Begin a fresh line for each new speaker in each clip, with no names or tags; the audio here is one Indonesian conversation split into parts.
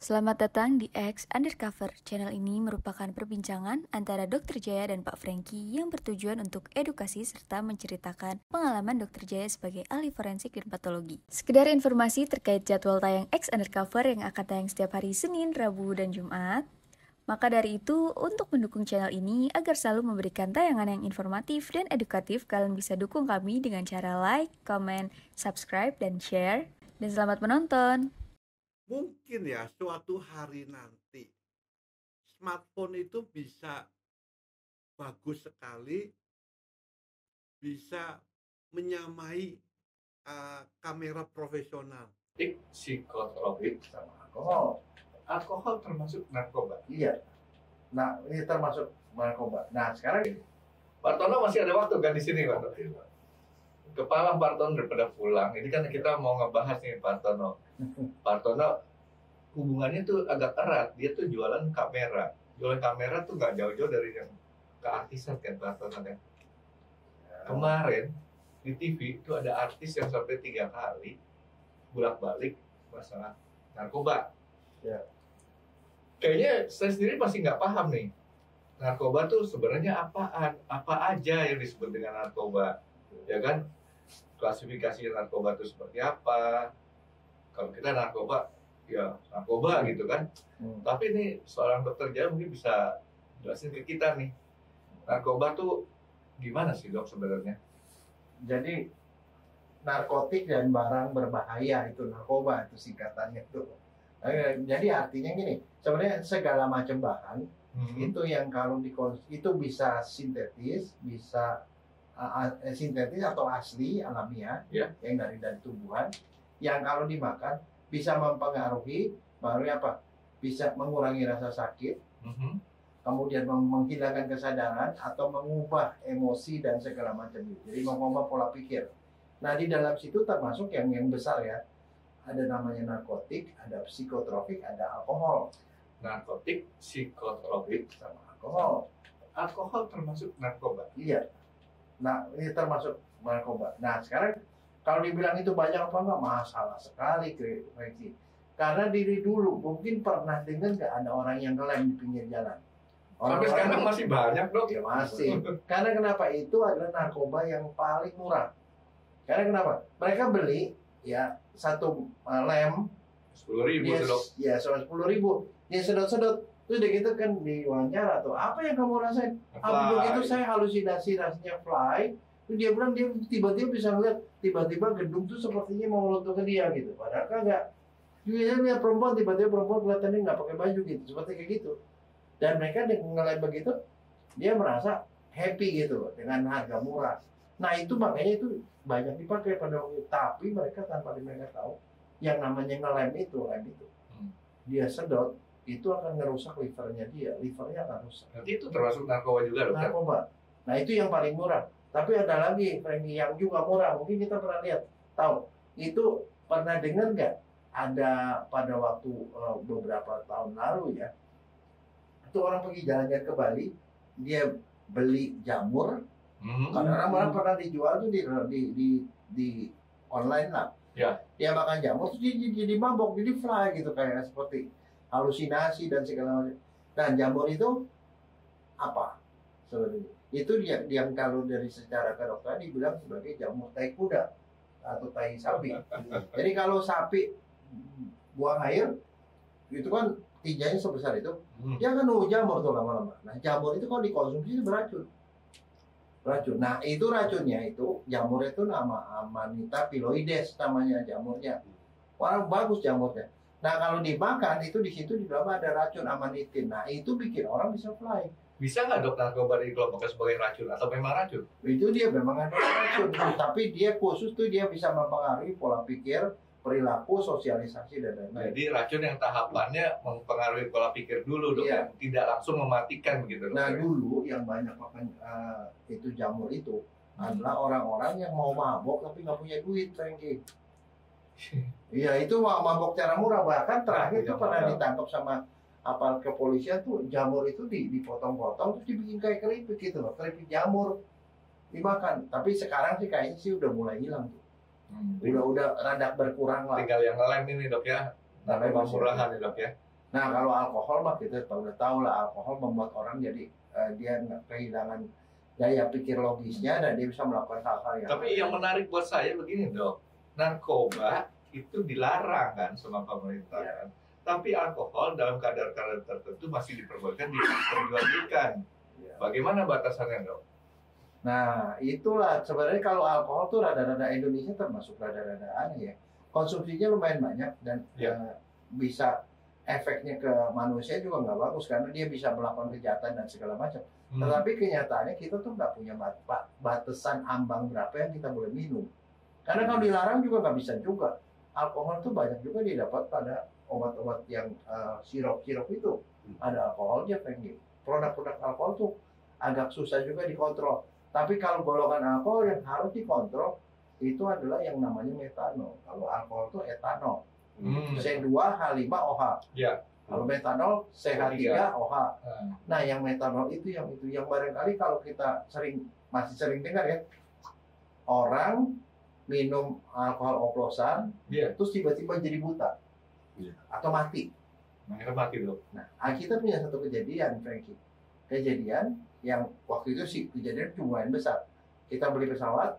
Selamat datang di X Undercover. Channel ini merupakan perbincangan antara Dr. Jaya dan Pak Franky yang bertujuan untuk edukasi serta menceritakan pengalaman Dr. Jaya sebagai ahli forensik dan patologi. Sekedar informasi terkait jadwal tayang X Undercover yang akan tayang setiap hari Senin, Rabu, dan Jumat. Maka dari itu, untuk mendukung channel ini agar selalu memberikan tayangan yang informatif dan edukatif, kalian bisa dukung kami dengan cara like, comment, subscribe, dan share. Dan selamat menonton!
Mungkin ya suatu hari nanti smartphone itu bisa bagus sekali, bisa menyamai kamera profesional.
Psikotropik sama alkohol. Alkohol termasuk narkoba.
Iya. Nah, ini termasuk narkoba. Nah, sekarang
Pak Tono masih ada waktu kan di sini, Pak? Kepala Pak Tono daripada pulang. Ini kan kita mau ngebahas nih Pak Tono. Pak Tono hubungannya tuh agak erat. Dia tuh jualan kamera. Jualan kamera tuh nggak jauh-jauh dari yang keartisan kan Pak Tono kan. Kemarin di TV itu ada artis yang sampai 3 kali bolak-balik masalah narkoba.
Ya.
Kayaknya saya sendiri masih nggak paham nih. Narkoba tuh sebenarnya apaan? Apa aja yang disebut dengan narkoba? Ya kan? Klasifikasi narkoba itu seperti apa? Kalau kita narkoba, ya narkoba gitu kan. Tapi ini seorang dokter Jaya mungkin bisa jelasin ke kita nih. Narkoba tuh gimana sih dok sebenarnya?
jadi narkotik dan barang berbahaya itu narkoba itu singkatannya itu. Jadi artinya gini, sebenarnya segala macam bahan itu yang kalau itu bisa sintetis, bisa sintetis atau asli alamiah, yang dari tumbuhan, yang kalau dimakan bisa mempengaruhi, baru apa? Bisa mengurangi rasa sakit, kemudian menghilangkan kesadaran atau mengubah emosi dan segala macam itu. Jadi mengubah pola pikir. Nah, di dalam situ termasuk yang besar ya. Ada namanya narkotik, ada psikotropik, ada alkohol.
Narkotik, psikotropik,
sama alkohol.
Alkohol termasuk narkoba.
Iya. Nah, ini termasuk narkoba. Nah, sekarang kalau dibilang itu banyak apa enggak, masalah sekali Franky. Karena diri dulu mungkin pernah dengar nggak ada orang yang ngelem di pinggir jalan.
Sampai sekarang masih banyak dok.
Ya masih. Karena kenapa? Itu adalah narkoba yang paling murah. Karena kenapa? Mereka beli ya satu lem
10.000 dok.
Ya 10.000. Dia sedot-sedot. Terus udah gitu kan diwawancara tuh. Apa yang kamu rasain? Begitu saya halusinasi rasanya fly. Terus dia bilang dia tiba-tiba bisa ngeliat tiba-tiba gedung tuh sepertinya mau runtuh ke dia gitu. Padahal kagak. Dia lihat perempuan tiba-tiba perempuan kelihatannya nggak pakai baju gitu. Seperti kayak gitu. Dan mereka ngeliat begitu, dia merasa happy gitu loh, dengan harga murah. Nah itu makanya itu banyak dipakai pada waktu itu. Tapi mereka tanpa mereka tahu, yang namanya lem itu, dia sedot, itu akan ngerusak livernya dia. Livernya akan rusak.
Nanti itu termasuk narkoba juga loh.
Narkoba. Nah itu yang paling murah. Tapi ada lagi, Franky, yang juga murah. Mungkin kita pernah lihat, tahu. Itu pernah dengar nggak? Ada pada waktu beberapa tahun lalu ya, itu orang pergi jalan-jalan ke Bali, dia beli jamur, karena orang pernah dijual tuh di online lah.
Ya.
Dia makan jamur, terus dia jadi mabok, jadi fly gitu kayak seperti halusinasi dan segala macam. Nah jamur itu apa? Sebenarnya itu yang kalau dari secara kedokteran dibilang sebagai jamur tai kuda atau tai sapi. Jadi kalau sapi buang air, itu kan tinjanya sebesar itu, dia kan jamur tuh lama-lama. Nah jamur itu kalau dikonsumsi itu beracun. Nah itu racunnya itu, jamur itu nama Amanita piloides namanya jamurnya. Orang bagus jamurnya. Nah kalau dimakan itu di situ di dalam ada racun amanitin. Nah itu bikin orang bisa fly.
Bisa nggak dok narkoba dikelompokkan sebagai racun atau memang racun?
Itu dia memang ada racun, tapi dia khusus tuh dia bisa mempengaruhi pola pikir, perilaku, sosialisasi dan lain-lain.
Jadi racun yang tahapannya mempengaruhi pola pikir dulu dok, tidak langsung mematikan begitu dok.
Nah dulu yang banyak makan itu jamur itu adalah orang-orang yang mau mabok tapi nggak punya duit, Franky. Iya itu mabok cara murah. Bahkan terakhir itu pernah ditangkap sama aparat kepolisian tuh, jamur itu dipotong-potong terus dibikin kayak keripik gitu loh, keripik jamur dimakan. Tapi sekarang sih kayaknya sih udah mulai hilang tuh. Udah rada berkurang lah.
Tinggal yang lem ini dok ya, narkoba murahan ya dok ya.
Nah kalau alkohol mah kita udah tahu lah, alkohol membuat orang jadi dia kehilangan daya pikir logisnya dan dia bisa melakukan hal-hal yang.
Tapi yang menarik buat saya begini dok, narkoba itu dilarang kan sama pemerintah kan, tapi alkohol dalam kadar-kadar tertentu masih diperbolehkan, diperjualbelikan. Bagaimana batasannya dok?
Nah itulah sebenarnya kalau alkohol tuh rada-rada Indonesia termasuk rada-rada aneh ya. Konsumsinya lumayan banyak dan bisa efeknya ke manusia juga nggak bagus karena dia bisa melakukan kejahatan dan segala macam. Tetapi kenyataannya kita tuh nggak punya batasan ambang berapa yang kita boleh minum. Karena kalau dilarang juga nggak bisa juga. Alkohol tuh banyak juga didapat pada obat-obat yang sirup-sirup itu. Ada alkoholnya, produk-produk alkohol tuh agak susah juga dikontrol. Tapi kalau golongan alkohol yang harus dikontrol itu adalah yang namanya metanol. Kalau alkohol itu etanol. C2H5OH.
Ya.
Kalau metanol CH3OH. Nah, yang metanol itu yang barangkali kalau kita masih sering dengar ya, orang minum alkohol oplosan, terus tiba-tiba jadi buta atau mati.
Mati dong.
Nah, kita punya satu kejadian, Frankie. Kejadian yang waktu itu sih kejadian lumayan besar. Kita beli pesawat,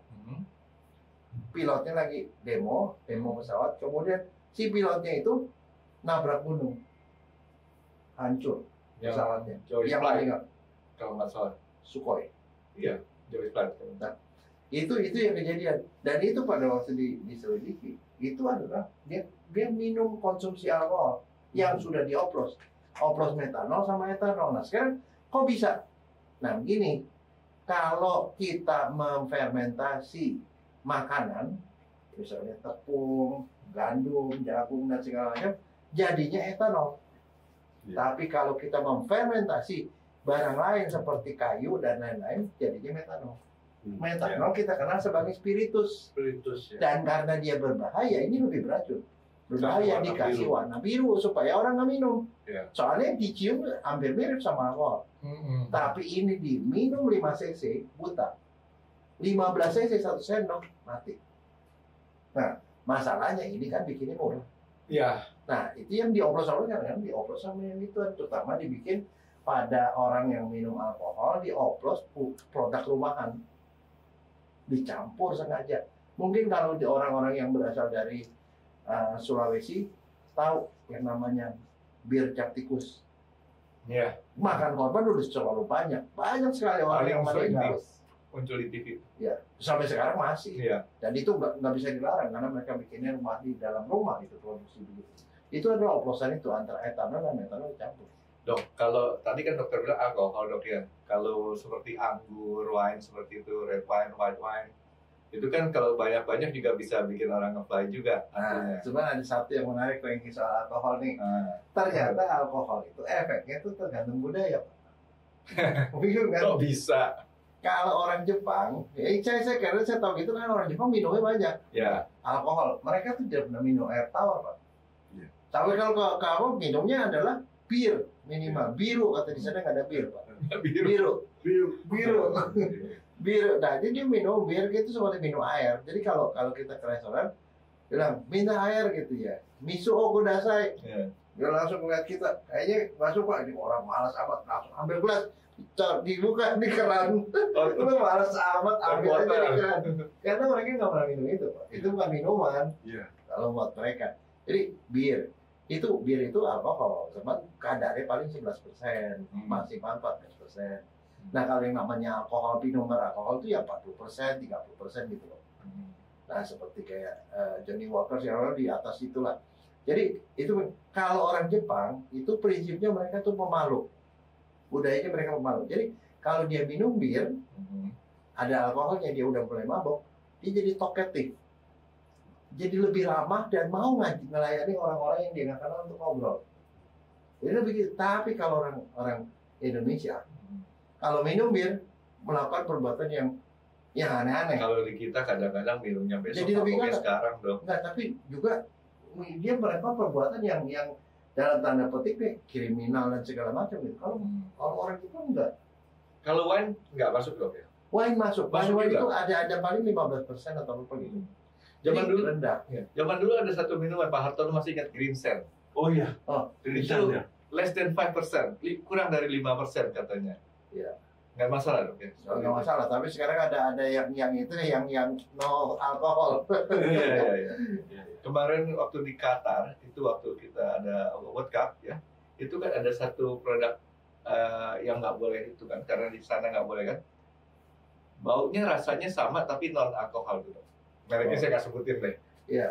pilotnya lagi demo pesawat, kemudian si pilotnya itu nabrak gunung, hancur pesawatnya. Yang meninggal
kalau nggak salah
Sukhoi.
Iya, Joyce Flight.
Nah, itu yang kejadian dan itu pada waktu diselidiki itu adalah dia minum konsumsi alkohol yang sudah oplos metanol sama etanol. Nah sekarang kok bisa? Nah begini, kalau kita memfermentasi makanan misalnya tepung, gandum, jagung dan segala macam, jadinya etanol. Tapi kalau kita memfermentasi barang lain seperti kayu dan lain-lain, jadinya metanol. Metanol kita kenal sebagai spiritus. Dan karena dia berbahaya, ini lebih beracun. Berbahaya dikasih warna biru supaya orang nggak minum. Soalnya dicium hampir mirip sama alkohol. Tapi ini diminum 5 cc, buta. 15 cc 1 sendok, mati. Nah, masalahnya ini kan bikinnya murah. Nah, itu yang dioplos-oplos kan dioplos sama yang itu, terutama dibikin pada orang yang minum alkohol, dioplos produk rumahan. Dicampur sengaja. Mungkin kalau di orang-orang yang berasal dari Sulawesi tahu yang namanya bir cap tikus. Makan korban udah selalu banyak sekali orang yang meninggal.
Muncul di TV.
Ya, sampai sekarang masih. Dan itu nggak bisa dilarang karena mereka bikinnya rumah di dalam rumah itu produksi begitu. Itu adalah oplosan itu antara etanol dan metanol dicampur.
Dok, kalau tadi kan dokter bilang alkohol dok ya. Kalau seperti anggur, wine seperti itu, red wine, white wine, itu kan kalau banyak-banyak juga bisa bikin orang nge-fly juga.
Nah, cuma ada satu yang menarik yang soal alkohol nih. Ternyata alkohol itu efeknya itu tergantung budaya, Pak. Bingung kan?
Kok bisa?
Kalau orang Jepang, karena saya tahu gitu kan orang Jepang minumnya banyak. Alkohol, mereka tuh tidak pernah minum air tawar, Pak. Tapi kalau kamu minumnya adalah bir minimal, biru kata di sana nggak ada bir, Pak. Biru. Nah, jadi dia minum bir gitu seperti minum air. Jadi kalau kita ke restoran, bilang minta air gitu ya, miso kudasai. Dia langsung ngeliat kita, kayaknya masuk Pak, ini orang malas amat, langsung ambil gelas, dibuka di keran. Lu malas amat ambil aja di keran. Karena mereka nggak pernah minum itu, Pak. Itu bukan minuman. Kalau buat mereka. Jadi bir itu alkohol, cuman kadarnya paling 11%, maksimal 14%. Nah kalau yang namanya alkohol, minuman alkohol itu ya 40%, 30% gitu loh. Nah seperti kayak Johnny Walker yang di atas itulah. Jadi itu kalau orang Jepang itu prinsipnya mereka tuh pemalu, budayanya mereka pemalu. Jadi kalau dia minum bir, ada alkoholnya dia udah mulai mabok, dia jadi talkative. Jadi lebih ramah dan mau melayani orang-orang yang dia nggak kenal untuk ngobrol. Jadi begitu. Tapi kalau orang Indonesia, kalau minum bir melakukan perbuatan yang aneh-aneh.
Kalau di kita kadang-kadang minumnya besok,
jadi lebih
sekarang dong.
Enggak, tapi juga dia melakukan perbuatan yang dalam tanda petik nih kriminal dan segala macam gitu. Kalau orang itu enggak.
Kalau wine nggak masuk dong ya?
Wine masuk. Wine itu ada paling 15% atau apa gitu.
Zaman dulu
rendah.
Zaman dulu ada satu minuman Pak Hartono masih ingat Green Sand.
Oh iya.
Oh,
Rilisnya ya.
less than 5%, kurang dari 5% katanya.
Iya.
Nggak masalah dong ya?
Nggak masalah, tapi sekarang ada yang itu yang no alkohol.
Iya. Kemarin waktu di Qatar, itu waktu kita ada World Cup ya, itu kan ada satu produk yang nggak boleh itu kan, karena di sana nggak boleh kan. Baunya rasanya sama tapi non alkohol gitu. Mereknya saya nggak sebutin deh.
Iya.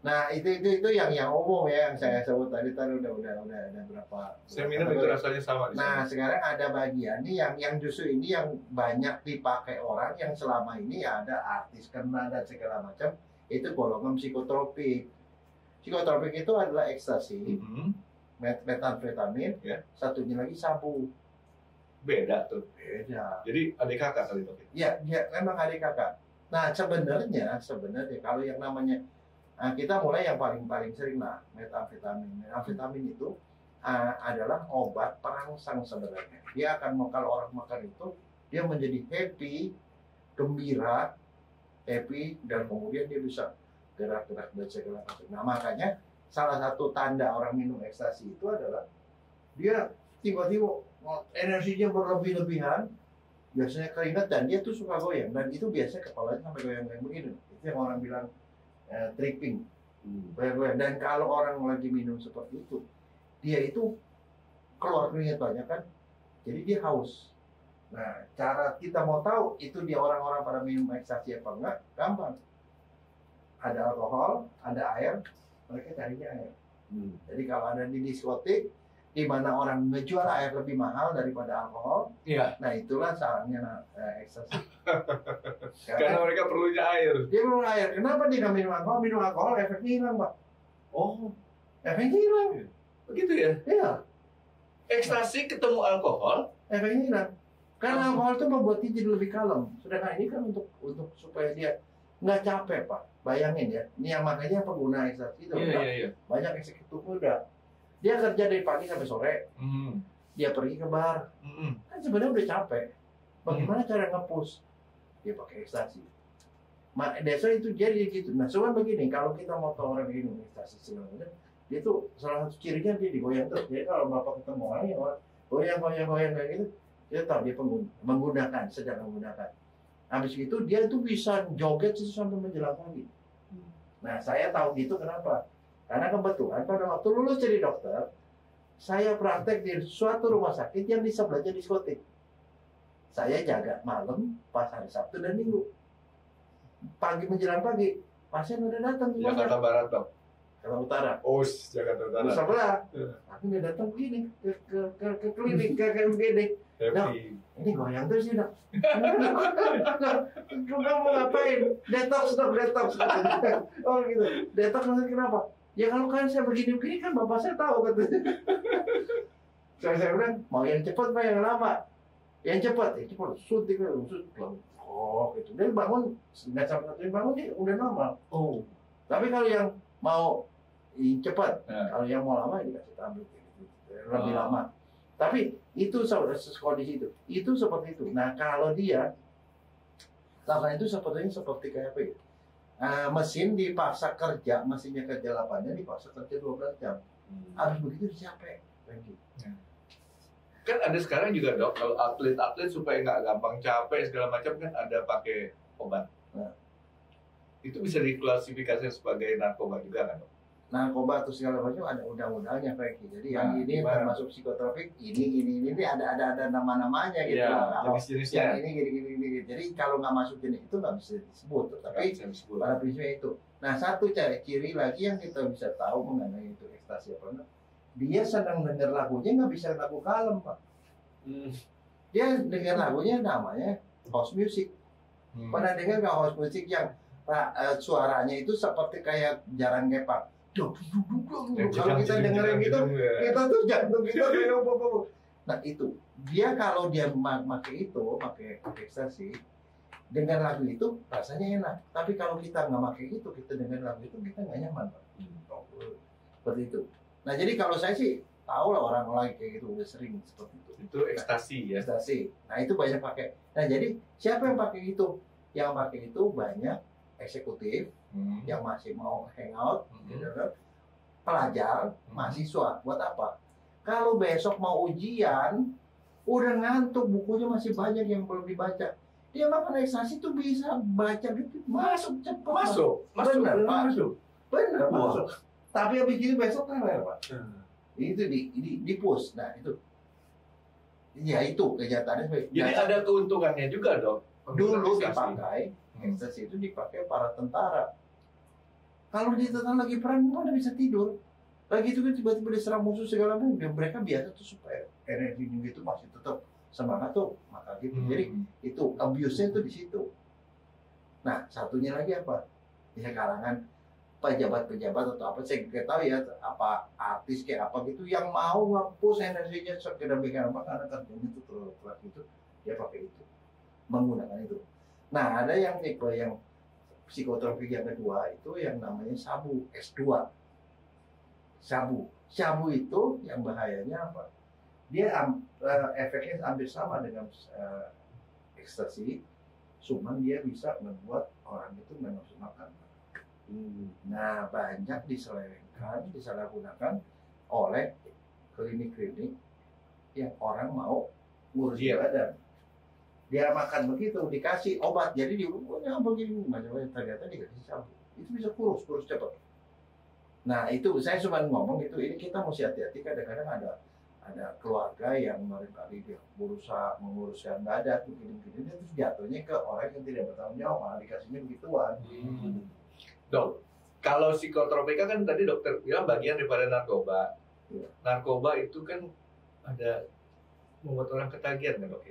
Nah itu yang umum ya, yang saya sebut tadi udah ada berapa.
Saya minum itu rasanya sama di
Nah
sana.
sekarang ada bagian nih yang justru ini yang banyak dipakai orang yang selama ini ada artis kena dan segala macam, itu golongan psikotropik. Psikotropik itu adalah ekstasi, metamfetamin,
Ya.
satunya lagi sabu.
Beda tuh.
Beda.
Jadi adik kakak kali itu.
Ya, memang adik kakak. Nah sebenarnya kalau yang namanya kita mulai yang paling sering lah metamfetamin. Metamfetamin itu adalah obat perangsang sebenarnya. Dia akan kalau orang makan itu dia menjadi happy, gembira, dan kemudian dia bisa gerak-gerak dan segala macam. Nah makanya salah satu tanda orang minum ekstasi itu adalah dia tiba-tiba energinya berlebih-lebihan, biasanya keringat dan dia tuh suka goyang, dan itu biasanya kepalanya sampai goyang-goyang begini. Itu yang orang bilang tripping, goyang-goyang. Dan kalau orang lagi minum seperti itu, dia itu keluar keringat banyak kan, jadi dia haus. Nah, cara kita mau tahu itu dia orang-orang pada minum ekstasi apa enggak, gampang. Ada alkohol, ada air, mereka carinya air. Jadi kalau ada di diskotik, di mana orang menjual air lebih mahal daripada alkohol,
Iya.
nah itulah sarangnya ekstasi.
Karena mereka perlunya air.
Dia minum air. Kenapa dia nggak minum alkohol? Minum alkohol efeknya hilang, Pak.
Oh,
Efeknya hilang.
begitu ya?
Iya,
Ekstasi ketemu alkohol.
efeknya hilang. Karena alkohol itu membuat dia jadi lebih kalem. Sedangkan ini kan untuk supaya dia nggak capek, Pak. Bayangin ya. Ini yang makanya pengguna ekstasi itu
Iya.
banyak eksekutif muda. Dia kerja dari pagi sampai sore.
Hmm.
Dia pergi ke bar. Kan sebenarnya udah capek. Bagaimana cara nge-push? Dia pakai ekstasi. Desa itu jadi gitu. Nah, cuman begini, kalau kita mau tahu orang minum ekstasi segala macam, dia tuh salah satu cirinya dia digoyang terus. Jadi kalau bapak ketemu orang yang goyang kayak gitu, dia tahu dia sedang menggunakan. Habis itu dia tuh bisa joget sampai menjelang pagi. Nah, saya tahu gitu kenapa? Karena kebetulan pada waktu lulus jadi dokter, saya praktek di suatu rumah sakit yang di sebelahnya diskotik. Saya jaga malam pas hari Sabtu dan Minggu. Pagi menjelang pagi, pasien udah datang di
Jakarta Barat dong.
Jakarta Utara.
Oh, Jakarta
Di
Utara.
sebelah. Aku udah datang begini ke klinik kayak begini.
Happy.
Ini goyang terus sih, Dok. Lu mau ngapain? Detox, Dok, detox. Oh gitu. Detox maksudnya kenapa? Ya kalau kan saya begini-begini kan bapak saya tahu katanya. Saya bilang, mau yang cepat apa yang lama? Yang cepat, suntik. Oh gitu. Dia bangun, nggak sampai bangun dia udah normal.
Oh.
Tapi kalau yang mau cepat,
Nah.
kalau yang mau lama dikasih tablet gitu. Lebih lama. Tapi itu kondisi itu seperti itu. Nah kalau dia lakukan itu seperti kayak apa ya? Mesin dipaksa kerja, mesinnya kerja 8 jam, dipaksa kerja 12 jam. Harus begitu capek.
Kan ada sekarang juga dok, kalau atlet supaya nggak gampang capek segala macam kan ada pakai obat.
Nah.
Itu bisa diklasifikasi sebagai narkoba juga kan dok?
Narkoba atau segala macam ada undang-undangnya, Franky. Jadi yang ini
gimana?
termasuk psikotropik, ini ada nama-namanya gitu. Kalau
Jenis-jenisnya.
yang ini gini. Jadi kalau nggak masuk jenis itu nggak bisa disebut. Tapi pada prinsipnya itu. Nah satu ciri lagi yang kita bisa tahu mengenai itu ekstasi apa enggak, dia sedang dengar lagunya nggak bisa lagu kalem, Pak. Dia dengar lagunya namanya house music. Pernah dengar nggak house music yang suaranya itu seperti kayak jarang gepang? Kalau kita dengerin gitu, kita tuh jantung kita kayak apa. Nah itu dia kalau dia pakai ekstasi, dengar lagu itu rasanya enak. Tapi kalau kita nggak pakai itu, kita dengar lagu itu kita nggak nyaman, Pak. Seperti itu. Nah jadi kalau saya sih tahu lah orang-orang kayak gitu udah sering seperti itu.
Itu ekstasi ya.
Ekstasi. Nah itu banyak pakai. Nah jadi siapa yang pakai itu? Yang pakai itu banyak eksekutif yang masih mau hangout, gitu kan. pelajar, mahasiswa. Buat apa? Kalau besok mau ujian, udah ngantuk, bukunya masih banyak yang belum dibaca. Dia makan ekstasi tuh bisa baca gitu, masuk cepat.
Masuk.
Bener, Pak.
Masuk.
Bener,
Wah.
masuk. Tapi habis itu besok kan Pak. Itu di push. Nah, itu. Ya itu kenyataannya.
Jadi ada keuntungannya juga, Dok.
Dulu
Ekstasi.
dipakai, ekstasi itu dipakai para tentara. Kalau di tentara lagi perang, mana bisa tidur. Lagi itu kan tiba-tiba diserang musuh segala macam, dan mereka biasa tuh supaya energinya itu masih tetap semangat tuh, maka gitu. Jadi itu abuse-nya tuh di situ. Nah, satunya lagi apa? Ya kalangan pejabat-pejabat atau apa, saya nggak tahu ya, apa artis kayak apa gitu yang mau ngapus energinya sekedar bikin apa, karena kerjanya itu terlalu keras gitu, dia pakai itu, menggunakan itu. Nah, ada yang tipe yang psikotropik yang kedua itu yang namanya sabu S2. Sabu itu yang bahayanya apa? Dia efeknya hampir sama dengan ekstasi, cuman dia bisa membuat orang itu menafsu makan. Nah, banyak disalahgunakan oleh klinik-klinik yang orang mau ngurus badan. Dia makan begitu, dikasih obat, jadi dia begini macam-macam, ternyata dikasih sabu. Itu bisa kurus cepat. Nah, itu saya cuma ngomong itu, ini kita mesti hati-hati, kadang-kadang ada keluarga yang barangkali dia berusaha menguruskan badan begini-begini, terus jatuhnya ke orang yang tidak bertanggung jawab, malah dikasihnya begituan.
Dok, kalau psikotropika kan tadi dokter bilang bagian daripada narkoba.
Ya.
Narkoba itu kan ada membuat orang ketagihan kan, Dok?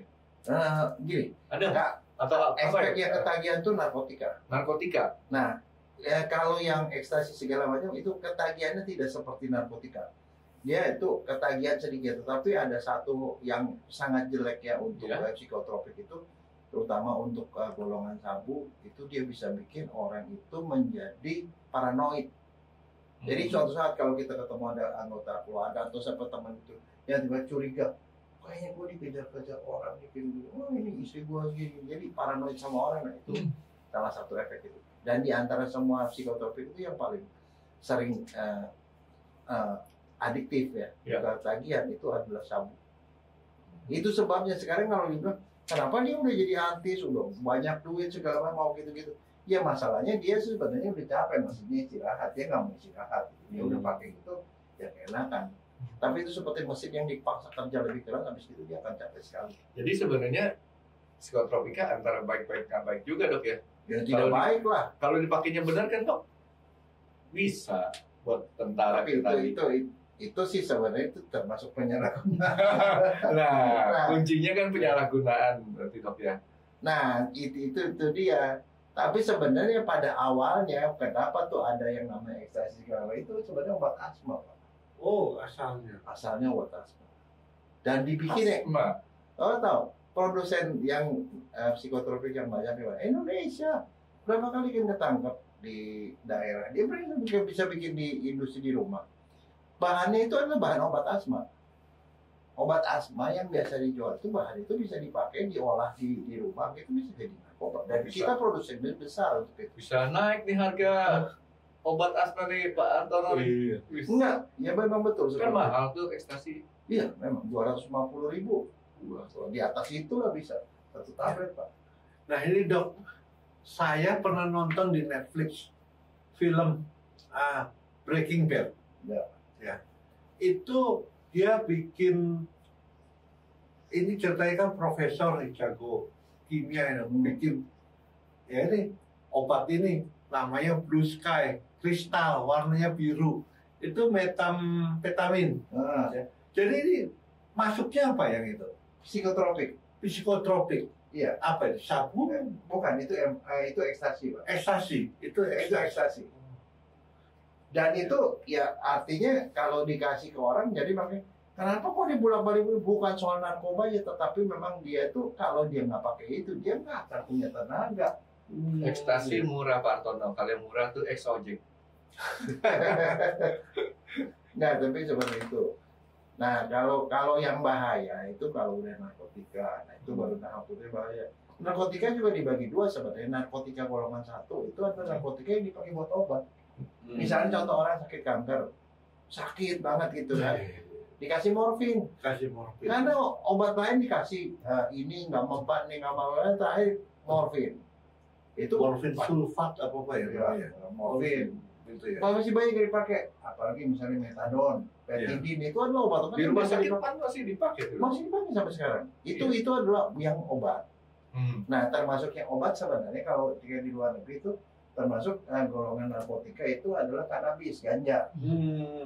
Gini,
Ada
nggak,
atau apa
efek yang ketagihan itu narkotika.
Narkotika.
Nah, ya, kalau yang ekstasi segala macam itu ketagihannya tidak seperti narkotika. Dia itu ketagihan sedikit, tetapi ada satu yang sangat jelek ya untuk psikotropik itu, terutama untuk golongan sabu, itu dia bisa bikin orang itu menjadi paranoid. Jadi suatu saat kalau kita ketemu ada anggota keluarga atau siapa teman itu yang tiba-tiba curiga, kayaknya gue dikejar-kejar orang nih, ini istri gue gini, jadi paranoid sama orang. Nah, itu salah satu efek itu. Dan di antara semua psikotropik itu yang paling sering adiktif ya, ketagihan itu adalah sabu. Itu sebabnya sekarang kalau dibilang, kenapa dia udah jadi artis, udah banyak duit segala macam mau gitu-gitu. Ya masalahnya dia sebenarnya udah capek, maksudnya istirahat, dia nggak mau istirahat. Dia udah pakai itu, ya keenakan. Tapi itu seperti mesin yang dipaksa kerja lebih keras, habis itu dia akan capek sekali.
Jadi sebenarnya psikotropika antara baik-baik nggak baik juga, Dok ya?
Ya tidak baik lah.
Kalau dipakainya benar kan, Dok, bisa buat tentara.
Tapi itu sih sebenarnya itu termasuk penyalahgunaan.
Nah, kuncinya kan penyalahgunaan berarti, Dok ya.
Nah, itu dia. Tapi sebenarnya pada awalnya kenapa tuh ada yang namanya ekstasi segala itu sebenarnya obat asma, Pak.
Oh, asalnya
Obat asma. Dan dibikin
asma.
Tahu produsen yang psikotropik yang banyak di Indonesia berapa kali kan ketangkep di daerah, dia bisa bikin di industri di rumah. Bahannya itu adalah bahan obat asma. Obat asma yang biasa dijual itu bahan itu bisa dipakai diolah di rumah, itu bisa jadi narkoba. Dan kita produsen besar untuk itu.
Bisa naik nih harga obat asma nih Pak Antono.
Iya.
Enggak, ya memang betul.
Kan mahal tuh ekstasi.
Iya, memang 250.000. Kalau di atas itulah bisa satu tablet, Pak.
Nah ini Dok, saya pernah nonton di Netflix film Breaking Bad. Ya. Itu dia bikin, ini ceritanya kan profesor nih, jago kimia ini, bikin ya ini obat ini namanya Blue Sky, kristal warnanya biru, itu metamfetamin. Ya. Jadi ini masuknya apa yang itu? Psikotropik.
Iya.
Apa itu? Sabu?
Bukan, itu ekstasi, Pak.
Ekstasi. Itu
ekstasi. Dan itu ya artinya kalau dikasih ke orang, jadi makanya kenapa kok dibolak-balik, bukan soal narkoba ya, tetapi memang dia itu kalau dia nggak pakai itu dia nggak akan punya tenaga.
Ekstasi murah Pak Antono, kalau yang murah tuh exotic.
Nah, tapi seperti itu. Nah, kalau yang bahaya itu kalau udah narkotika, nah itu baru narkotika bahaya. Narkotika juga dibagi dua sebenarnya. Narkotika golongan 1 itu adalah narkotika yang dipakai buat obat. Misalnya contoh orang sakit kanker, sakit banget gitu kan, dikasih morfin.
Kasih morfin.
Karena obat lain dikasih ini nggak mempan nih nggak mau, terakhir morfin. Itu
Morfin sulfat apa ya?
ya, morfin.
Gitu ya.
Masih banyak yang dipakai, apalagi misalnya metadon, petidin itu adalah obat-obat
Di
yang
rumah
biasa
sakit
dipakai.
kan masih dipakai tuh.
Masih dipakai sampai sekarang. Itu
Iya.
itu adalah yang obat.
Hmm.
Nah, termasuk yang obat sebenarnya kalau jika di luar negeri itu termasuk golongan narkotika itu adalah kanabis, ganja.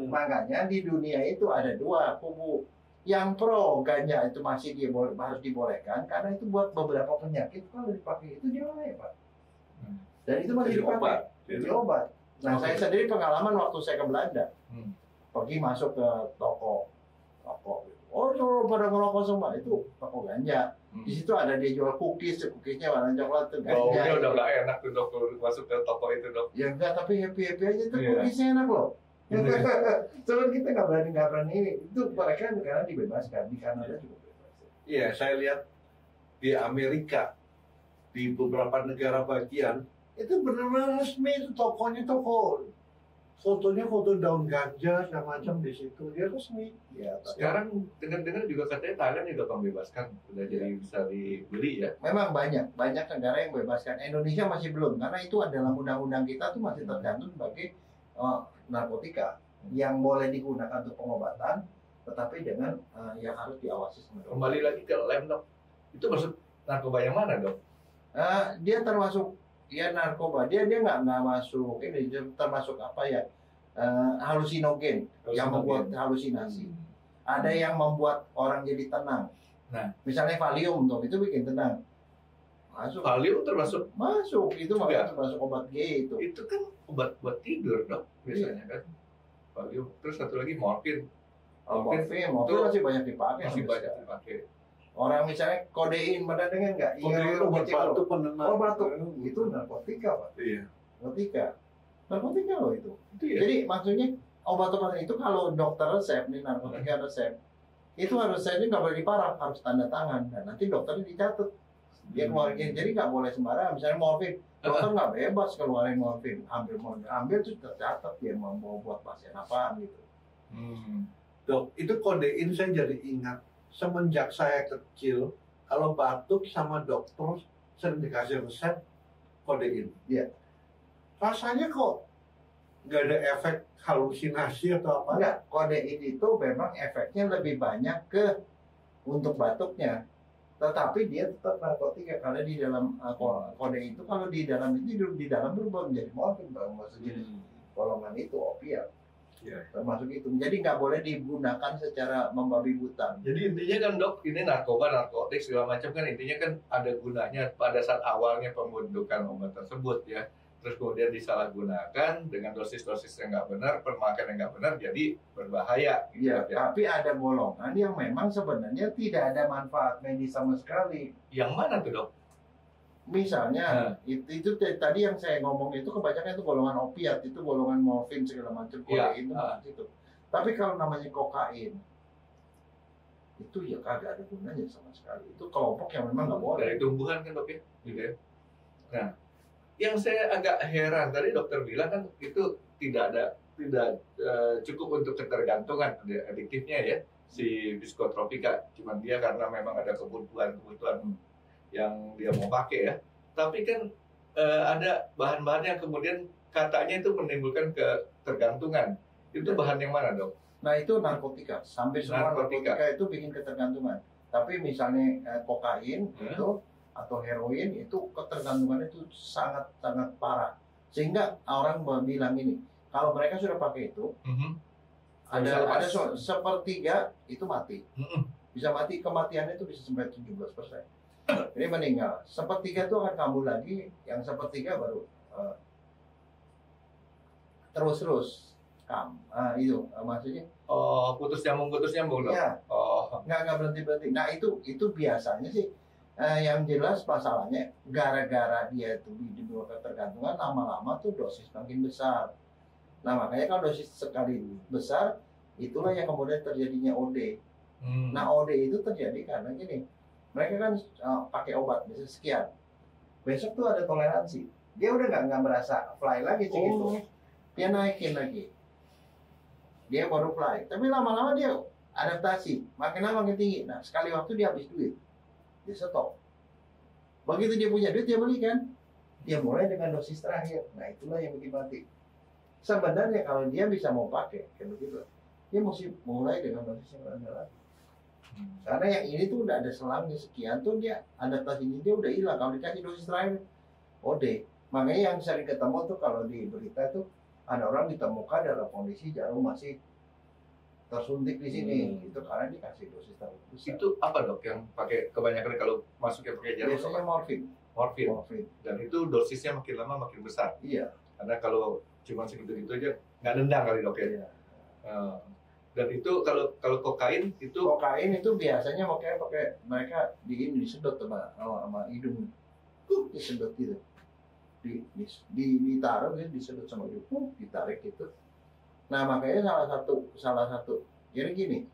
Makanya di dunia itu ada dua kubu. Yang pro ganja itu masih harus dibolehkan karena itu buat beberapa penyakit kalau dipakai itu dia boleh, Pak. Dan itu masih
Jadi
dipakai.
obat.
Jadi obat. Nah, saya sendiri pengalaman waktu saya ke Belanda. Pergi masuk ke toko. Oh, suruh pada ngerokok semua. Itu toko ganja. Di situ ada dia jual cookiesnya warna coklat tuh ganja.
Baunya udah nggak enak tuh dok, masuk ke toko itu dok.
Ya enggak, tapi happy aja tuh
Iya.
cookiesnya enak loh.
Iya.
Cuman kita nggak berani ini. Itu mereka negara dibebaskan, di Kanada juga bebas.
Iya, saya lihat di Amerika, di beberapa negara bagian, itu benar-benar resmi itu tokonya toko. Fotonya foto daun ganja segala macam di situ, dia resmi.
Ya,
Sekarang dengar-dengar juga katanya Thailand juga membebaskan, udah jadi bisa dibeli ya.
memang banyak negara yang bebaskan. Indonesia masih belum, karena itu adalah undang-undang kita tuh masih tergantung sebagai narkotika yang boleh digunakan untuk pengobatan, tetapi dengan yang harus diawasi sama dokter.
Kembali lagi ke lem dok, itu maksud narkoba yang mana dok?
Dia termasuk ya narkoba, dia nggak masuk ini, dia termasuk apa ya, halusinogen yang membuat halusinasi. Ada yang membuat orang jadi tenang.
Nah.
Misalnya Valium tuh, itu bikin tenang. Masuk.
Valium termasuk
Itu
Juga.
makanya termasuk obat G itu.
itu kan obat buat tidur dok biasanya kan. Valium, terus satu lagi morfin,
Morfin
itu
masih banyak dipakai.
masih
sampai
banyak
sekarang.
dipakai.
Orang misalnya kodein, pernah dengar nggak?
Kodein
lu
obat
ngecek lo.
batuk penenang.
Oh batuk, itu narkotika Pak.
Iya.
Narkotika loh itu.
Itu ya.
Jadi maksudnya obat-obatan itu kalau dokter resep nih, narkotika resep, itu harus resepnya nggak boleh diparaf, harus tanda tangan. Dan nanti dokternya dicatat. Dia keluarin, jadi nggak boleh sembarangan. Misalnya morfin, dokter nggak bebas keluarin morfin. Ambil terus tercatat dia mau buat pasien apa gitu.
Dok, itu kodein saya jadi ingat. Semenjak saya kecil, kalau batuk sama dokter sering dikasih resep kodein.
Iya.
Rasanya kok nggak ada efek halusinasi atau apa?
Enggak, kodein itu memang efeknya lebih banyak ke untuk batuknya. Tetapi dia tetap narkotika karena di dalam kodein itu kalau di dalam berubah menjadi morfin, maksudnya golongan itu opiat.
Iya.
Termasuk itu. Jadi nggak boleh digunakan secara membabi buta.
Jadi intinya kan dok, ini narkoba, narkotik segala macam kan intinya kan ada gunanya pada saat awalnya pembentukan obat tersebut ya. Terus kemudian disalahgunakan dengan dosis-dosis yang nggak benar, pemakaian yang nggak benar, jadi berbahaya. Gitu
Ya,
ya.
tapi ada golongan yang memang sebenarnya tidak ada manfaat medis sama sekali.
Yang mana tuh dok?
Misalnya, itu tadi yang saya ngomong itu kebanyakan itu golongan opiat, itu golongan morfin segala macam, kodein itu masuk situ. Tapi kalau namanya kokain, itu ya kagak ada gunanya sama sekali. Itu kelompok yang memang nggak boleh.
Dari tumbuhan kan dok ya, gitu ya. Nah, yang saya agak heran tadi dokter bilang kan itu tidak cukup untuk ketergantungan adiktifnya ya si psikotropika. Cuman dia karena memang ada kebutuhan yang dia mau pakai ya. Tapi kan ada bahan-bahan yang kemudian katanya itu menimbulkan ketergantungan. Itu bahan yang mana dok?
Nah itu narkotika, sampai semua narkotika itu bikin ketergantungan. Tapi misalnya kokain itu atau heroin itu ketergantungannya itu sangat parah. Sehingga orang bilang ini, kalau mereka sudah pakai itu, ada sepertiga itu mati. Bisa mati, kematiannya itu bisa sampai 17%. Ini meninggal. Sepertiga itu akan kambuh lagi, yang sepertiga baru terus itu maksudnya.
Oh, putus nyambung dok?
Iya.
Oh.
Nggak berhenti. Nah itu biasanya sih yang jelas masalahnya gara-gara dia itu dibawa ketergantungan, lama-lama tuh dosis makin besar. Nah makanya kalau dosis sekali besar, itulah yang kemudian terjadinya OD. Nah OD itu terjadi karena gini, mereka kan pakai obat bisa sekian, besok tuh ada toleransi, dia udah nggak merasa fly lagi sih gitu, dia naikin lagi. dia baru fly. Tapi lama-lama dia adaptasi, makin lama makin tinggi. Nah, sekali waktu dia habis duit, dia stop. Begitu dia punya duit, dia beli kan. Dia mulai dengan dosis terakhir. Nah, itulah yang bikin mati. Sebenarnya kalau dia bisa mau pakai, kayak begitu, dia mesti mulai dengan dosis yang rendah lagi. Karena yang ini tuh udah ada selangnya sekian tuh dia adaptasinya dia udah hilang. Kalau dikasih dosis terakhir, OD. Makanya yang sering ketemu tuh kalau di berita tuh ada orang ditemukan dalam kondisi jarum masih tersuntik di sini. Itu karena dikasih dosis terlalu besar.
Itu apa dok yang pakai kebanyakan kalau masuknya pakai jarum?
Biasanya morfin.
Morfin. Dan itu dosisnya makin lama makin besar.
Iya.
Karena kalau cuma segitu-gitu aja nggak nendang kali dok ya.
Iya.
Dan itu kalau kokain itu
biasanya makanya pakai mereka disedot sama hidung, disedot gitu, ditaruh gitu, disedot sama hidung, ditarik gitu. Nah makanya salah satu jadi gini,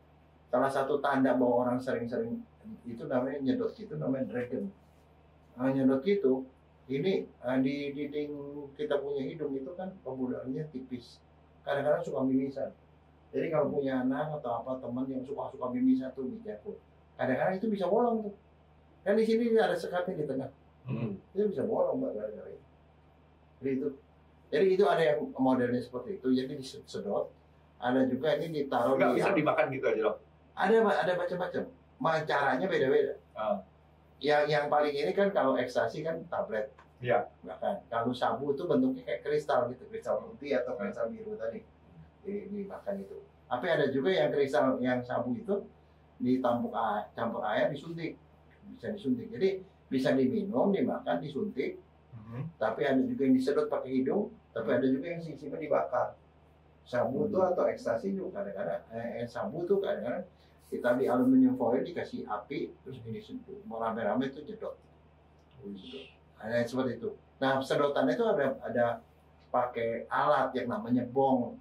salah satu tanda bahwa orang sering-sering itu namanya nyedot gitu, namanya dragon. Nyedot gitu, ini di dinding kita punya hidung itu kan pembuluhannya tipis, kadang-kadang suka mimisan. Jadi kalau punya anak atau apa teman yang suka mimisan tuh dijatuh. Kadang-kadang itu bisa bolong tuh. Kan di sini ada sekatnya di tengah. Itu bisa bolong mbak gara-gara itu. Jadi itu ada yang modelnya seperti itu. Jadi disedot. Ada juga ini ditaruh
nggak
di.
bisa dimakan gitu aja dok.
Ada macam-macam. Caranya beda-beda. Yang paling ini kan kalau ekstasi kan tablet.
Iya.
Bahkan kalau sabu itu bentuknya kayak kristal gitu, kristal putih atau kristal biru tadi. Dimakan itu. Tapi ada juga yang kristal yang sabu itu campur air disuntik, bisa disuntik. Jadi bisa diminum, dimakan, disuntik. Tapi ada juga yang disedot pakai hidung, tapi ada juga yang simpan dibakar. Sabu itu atau ekstasi itu kadang-kadang sabu itu kadang-kadang kita di aluminium foil dikasih api terus ini disentuh, mau rame-rame itu jedot. Ada seperti itu. Nah sedotannya itu ada pakai alat yang namanya bong.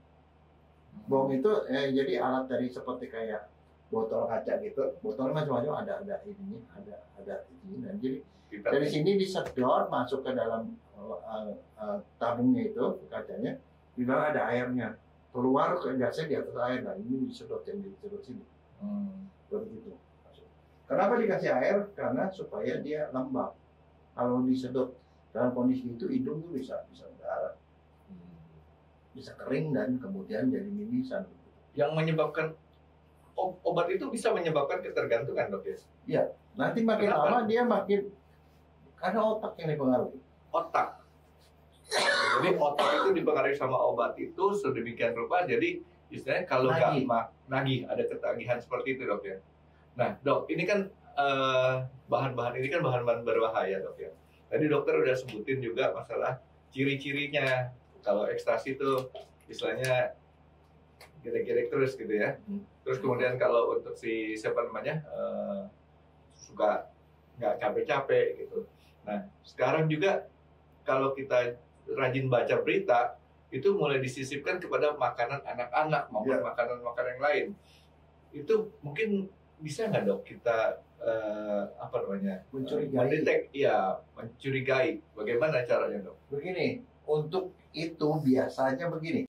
Bong itu jadi alat dari seperti kayak botol kaca gitu. Botolnya macam-macam ada ininya, ada ini. Dan jadi dari sini disedot masuk ke dalam tabungnya itu kacanya. Di dalam ada airnya. Keluar ke gasnya di atas air. Nah ini disedot yang disedot sini. Begitu. Kenapa dikasih air? Karena supaya dia lembab. Kalau disedot dalam kondisi itu hidung tuh bisa berdarah. Bisa kering dan kemudian jadi mimisan.
Yang menyebabkan obat itu bisa menyebabkan ketergantungan dok ya? Iya.
Nanti makin lama dia makin karena otak yang dipengaruhi.
Otak. Jadi otak itu dipengaruhi sama obat itu sedemikian rupa. Jadi istilahnya kalau nggak nagih, ada ketagihan seperti itu dok ya. Nah dok, ini kan bahan-bahan ini kan bahan-bahan berbahaya dok ya. Tadi dokter udah sebutin juga masalah ciri-cirinya. Kalau ekstasi itu istilahnya gedek-gedek terus gitu ya. Terus kemudian kalau untuk siapa namanya suka nggak capek-capek gitu. Nah sekarang juga kalau kita rajin baca berita itu mulai disisipkan kepada makanan anak-anak maupun makanan-makanan yang lain. Itu mungkin bisa nggak dok kita mencurigai bagaimana caranya dok?
Begini, untuk itu biasanya begini,